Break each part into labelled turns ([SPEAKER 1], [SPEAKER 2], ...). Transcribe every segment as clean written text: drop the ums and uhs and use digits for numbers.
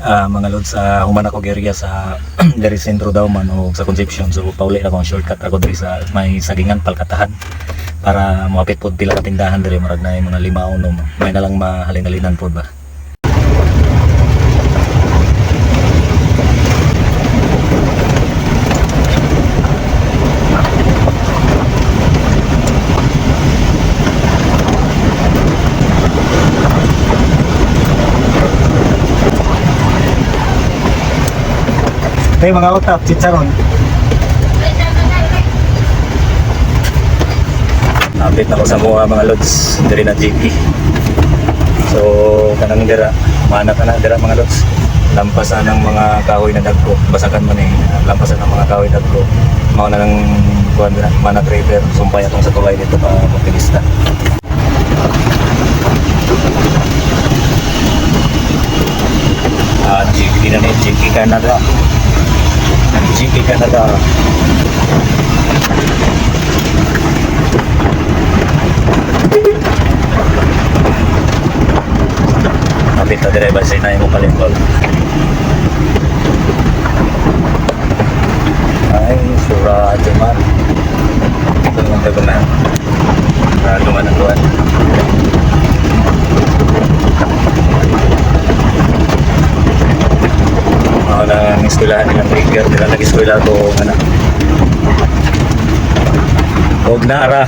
[SPEAKER 1] Mga lods sa human ako area sa dari sentro daw man o sa Concepcion, so pauli na akong shortcut ako diri sa may sagingan palkatahan para mapit pod pila ka tindahan diri marag na mga 5 o 6 may na lang mahalin-halinan pod ba. Hey, mga utap, chicharon. Update na ko sa mga lods diri na GP. So kanang dira mana na dira mga lods. Lampasan ng mga kahoy na dagko, basakan man lampasan ng mga kahoy dagko. Mao na lang kuan dira mana trailer sumpay atong sa tulay dito pa motorista. GP na ni GP Canada. GP Canada. Napita dire ba sa inay mo palengkol. Ay, sura jaman. Ito naman tayo na. Luman ang tuwan. Ako na ang eskwelahan nilang trigger. Nila nag-eskwela ko anak. Huwag na ara.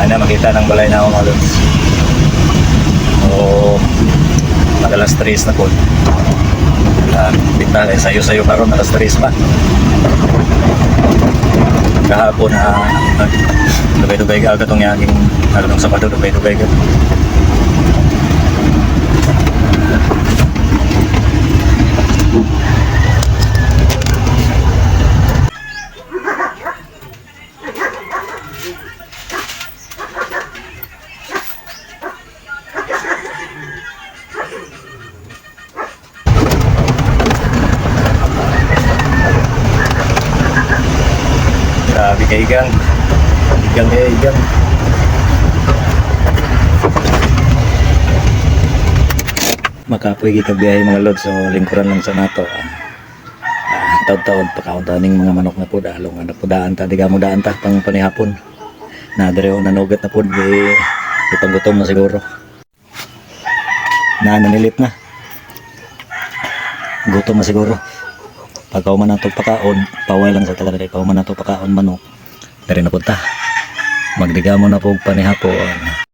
[SPEAKER 1] Na makita ng balay na ako mga lods. O nagalas 3 na po. Bita eh, sayo-sayo karon nagas 3 pa. Kahapon dugay-dugay ka agad itong yaking itong sapado, dugay-dugay ka. Grabe ka igang. Igang. Makapoy kita biyahe mga lods, so lingkuran lang sa nato. Taon-taon pakauntaning mga manok na po dalong na po daan ta diga mo daan ta pang panihapon. Na dire nanugat na po itong gutom na siguro. Nanilit na. Gutom na siguro. Pagkaw man nato pakaon, paway lang sa talaga kay pagkaw man nato pakaon manok. Dari na punta. Magdiga mo na po panihapon.